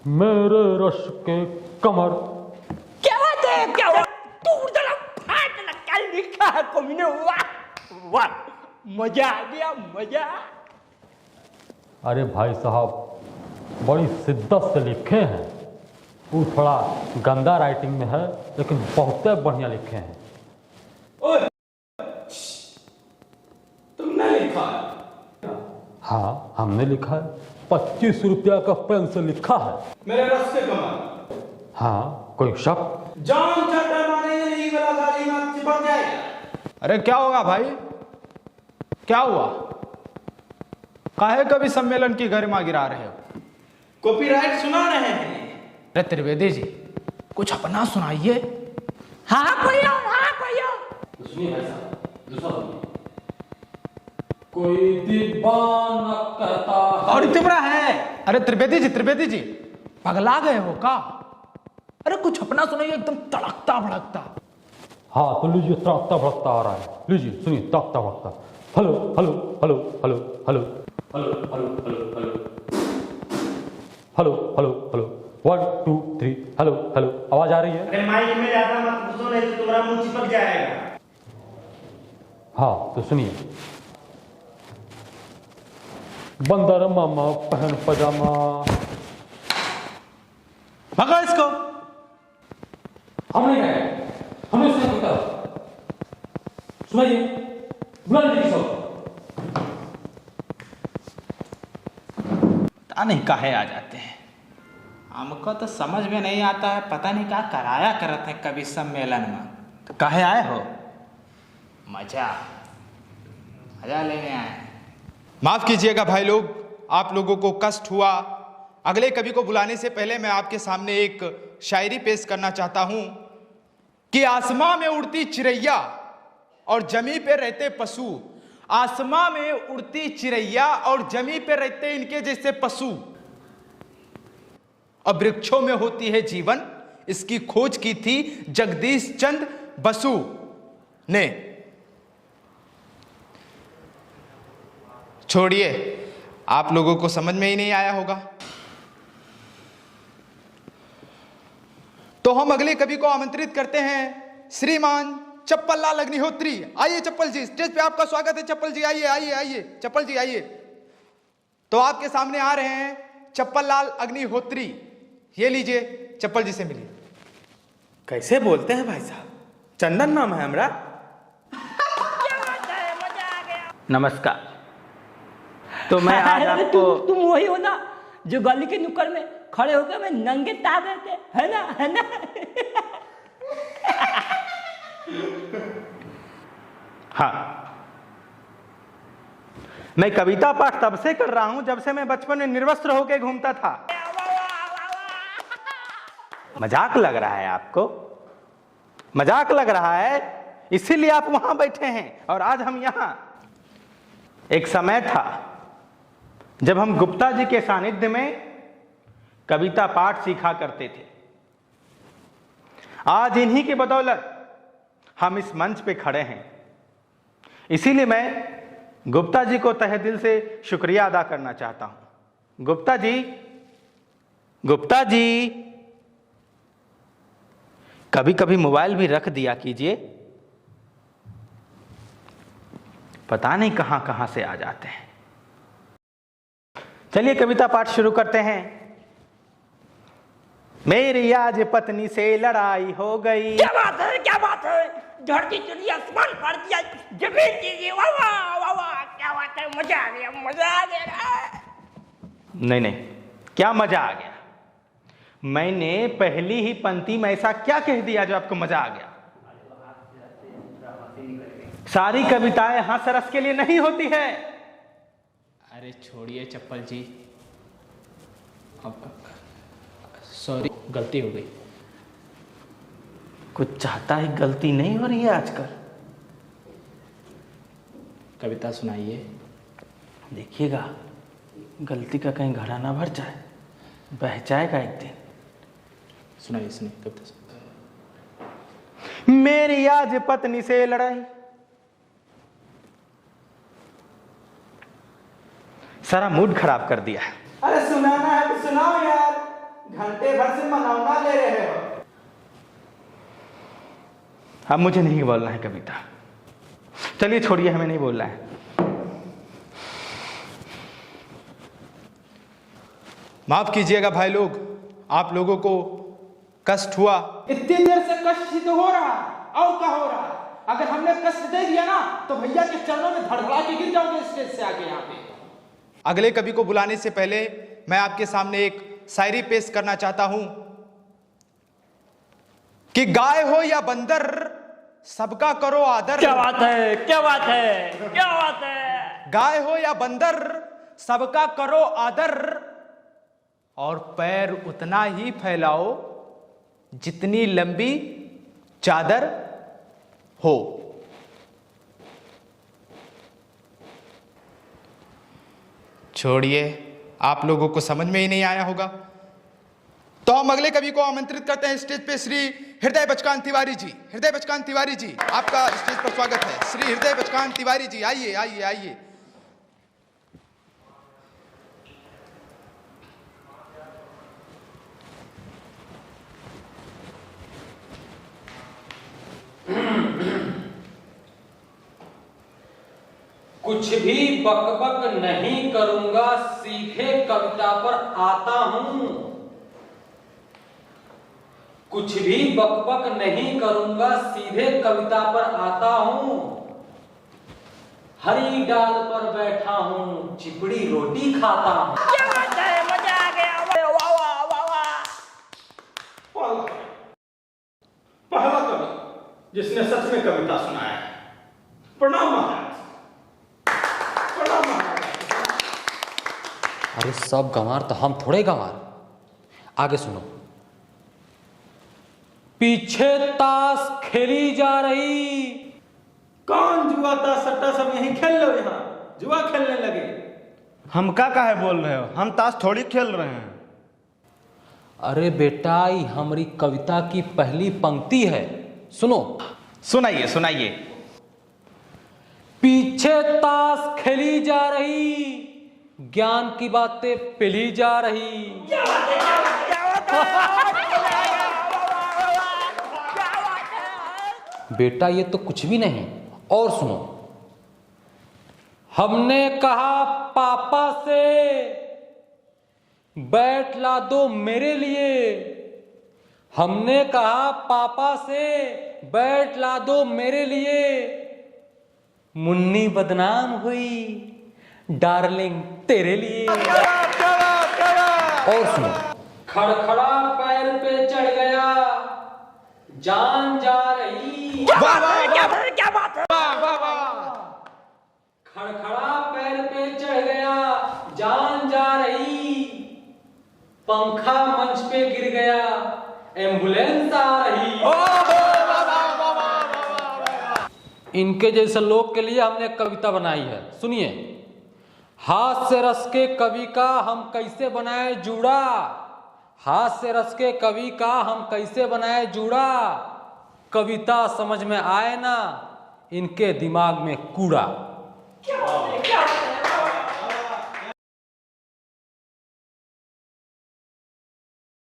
मेरे रश के कमर। क्या बात है, क्या बात, तू जरा फाट लगा लिखा है कमीने, वाह वाह, मजा आ गया, मजा। अरे भाई साहब, बड़ी शिद्दत से लिखे हैं। वो थोड़ा गंदा राइटिंग में है, लेकिन बहुत बढ़िया लिखे हैं। ओए, तुमने लिखा है? हाँ, हमने लिखा है। 25 रुपया का पेन से लिखा है। मेरे रस के कमर। हाँ, कोई शक? जान चढ़ मारे ये वाला गाड़ी में चिपक जाएगा। अरे क्या होगा भाई, क्या हुआ? काहे कभी सम्मेलन की गरिमा गिरा रहे हो? कॉपीराइट सुना रहे हैं। अरे त्रिवेदी जी, कुछ अपना सुनाइए। हाँ भैया, हाँ भैया। सुनिए भाई साहब, दूसरा सुनिए। कोई दीवाना कहता और तिमरा है। अरे त्रिवेदी जी पगला गए हो का? अरे कुछ अपना सुनाइए, एकदम तड़कता भड़कता। हाँ तो लीजिए, तड़कता भड़कता आ रहा है। लीजिए सुनिए, तड़कता भड़कता। Hello hello hello hello hello hello hello hello hello hello hello hello 1 2 3 hello hello. आवाज आ रही है? अरे माइक में ज्यादा मत घुसो, नहीं तो तुम्हारा मुंह चिपक जाएगा। हाँ तो सुनिए। बंदर मामा पहन पजामा। भगा इसको। हम नहीं गए, हमें सुना सकता। सुनाइए, बुलाइए किसी को। पता नहीं काहे आ जाते हैं, हमको तो समझ में नहीं आता है। पता नहीं क्या कराया करते हैं कभी सम्मेलन में। तो काहे आए हो? मजा लेने आए। माफ कीजिएगा भाई लोग, आप लोगों को कष्ट हुआ। अगले कवि को बुलाने से पहले मैं आपके सामने एक शायरी पेश करना चाहता हूं कि आसमां में उड़ती चिड़ैया और जमी पे रहते पशु, आसमां में उड़ती चिड़ैया और जमी पे रहते इनके जैसे पशु, और वृक्षों में होती है जीवन, इसकी खोज की थी जगदीश चंद्र बसु ने। छोड़िए, आप लोगों को समझ में ही नहीं आया होगा। तो हम अगले कवि को आमंत्रित करते हैं, श्रीमान चप्पल लाल अग्निहोत्री। आइए चप्पल जी, स्टेज पे आपका स्वागत है। चप्पल जी आइए आइए आइए, चप्पल जी आइए। तो आपके सामने आ रहे हैं चप्पल लाल अग्निहोत्री। ये लीजिए, चप्पल जी से मिलिए। कैसे बोलते हैं भाई साहब? चंदन नाम है हमरा। नमस्कार। तो मैं आज आपको तुम वही हो ना जो गली के नुक्कड़ में खड़े होकर मैं नंगे तार रहे थे, है ना, है ना? हाँ, मैं कविता पाठ तब से कर रहा हूं जब से मैं बचपन में निर्वस्त्र होकर घूमता था। मजाक लग रहा है आपको? मजाक लग रहा है, इसीलिए आप वहां बैठे हैं और आज हम यहां। एक समय था जब हम गुप्ता जी के सानिध्य में कविता पाठ सीखा करते थे। आज इन्हीं की बदौलत हम इस मंच पे खड़े हैं। इसीलिए मैं गुप्ता जी को तहे दिल से शुक्रिया अदा करना चाहता हूं। गुप्ता जी कभी कभी मोबाइल भी रख दिया कीजिए, पता नहीं कहां कहां से आ जाते हैं। चलिए कविता पाठ शुरू करते हैं। मेरी आज पत्नी से लड़ाई हो गई। क्या बात है, क्या बात है? धरती चिड़िया आसमान फाड़ दिया, जमीन कीजिए, वाह वाह वाह वाह, क्या बात है, मजा आ गया, मजा आ गया। नहीं, क्या मजा आ गया? मैंने पहली ही पंक्ति में ऐसा क्या कह दिया जो आपको मजा आ गया? सारी कविताएं हास्य रस के लिए नहीं होती है। अरे छोड़िए चप्पल जी, सॉरी, गलती हो गई। कुछ चाहता है, गलती नहीं हो रही है आजकल। कविता सुनाइए। देखिएगा गलती का कहीं घड़ा ना भर जाए, बह जाएगा एक दिन। सुनाइए कविता सुनाइए। मेरी आज पत्नी से लड़ाई, सारा मूड खराब कर दिया। अरे सुनाना है तो सुनाओ यार, घंटे भर से मनौना ले रहे हो। अब मुझे नहीं बोलना है कविता, चलिए छोड़िए, हमें नहीं बोलना है। माफ कीजिएगा भाई लोग, आप लोगों को कष्ट हुआ। इतनी देर से कष्ट ही तो हो रहा है, और क्या हो रहा है? अगर हमने कष्ट दे दिया ना तो भैया के चरणों में धड़धड़ा के गिर जाओगे स्टेज से आके। यहाँ पे अगले कवि को बुलाने से पहले मैं आपके सामने एक शायरी पेश करना चाहता हूं कि गाय हो या बंदर सबका करो आदर। क्या बात है, क्या बात है, क्या बात है। गाय हो या बंदर सबका करो आदर, और पैर उतना ही फैलाओ जितनी लंबी चादर हो। छोड़िए, आप लोगों को समझ में ही नहीं आया होगा, तो हम अगले कवि को आमंत्रित करते हैं स्टेज पे। श्री हृदय बचकान तिवारी जी, हृदय बचकान तिवारी जी, आपका स्टेज पर स्वागत है। श्री हृदय बचकान तिवारी जी, आइए आइए आइए। कुछ भी बकबक नहीं करूंगा, सीधे कविता पर आता हूं। कुछ भी बकबक नहीं करूंगा, सीधे कविता पर आता हूं। हरी डाल पर बैठा हूं, चिपड़ी रोटी खाता हूं। क्या बात है, मजा आ गया। वाह वाह वाह वाह। पहला कवि जिसने सच में कविता सुनाया है। प्रणाम महाराज, प्रणाम महाराज। अरे सब गंवार तो हम थोड़े गंवार। आगे सुनो। पीछे ताश खेली जा रही। कौन जुआ था सट्टा सब यहीं खेल लो, यहाँ जुआ खेलने लगे। हम का काहे बोल रहे हो, हम ताश थोड़ी खेल रहे हैं। अरे बेटा, ये हमारी कविता की पहली पंक्ति है, सुनो। सुनाइए सुनाइए। पीछे ताश खेली जा रही, ज्ञान की बातें पिली जा रही। क्या बात है, क्या बात है, क्या बात है। बेटा ये तो कुछ भी नहीं। और सुनो। हमने कहा पापा से बैट ला दो मेरे लिए। हमने कहा पापा से बैट ला दो मेरे लिए। मुन्नी बदनाम हुई डार्लिंग तेरे लिए। और सुनो। खड़खड़ा पैर पे चढ़ गया, जान जा रही। क्या बात है, क्या बात है, क्या बात है। खड़खड़ा पैर पे चढ़ गया, जान जा रही। पंखा मंच पे गिर गया, एम्बुलेंस आ रही। इनके जैसे लोग के लिए हमने एक कविता बनाई है, सुनिए। हाथ से रस के कवि का हम कैसे बनाए जूड़ा। हाथ से रस के कवि का हम कैसे बनाए जूड़ा। कविता समझ में आए ना, इनके दिमाग में कूड़ा। क्या बात है, क्या बात है।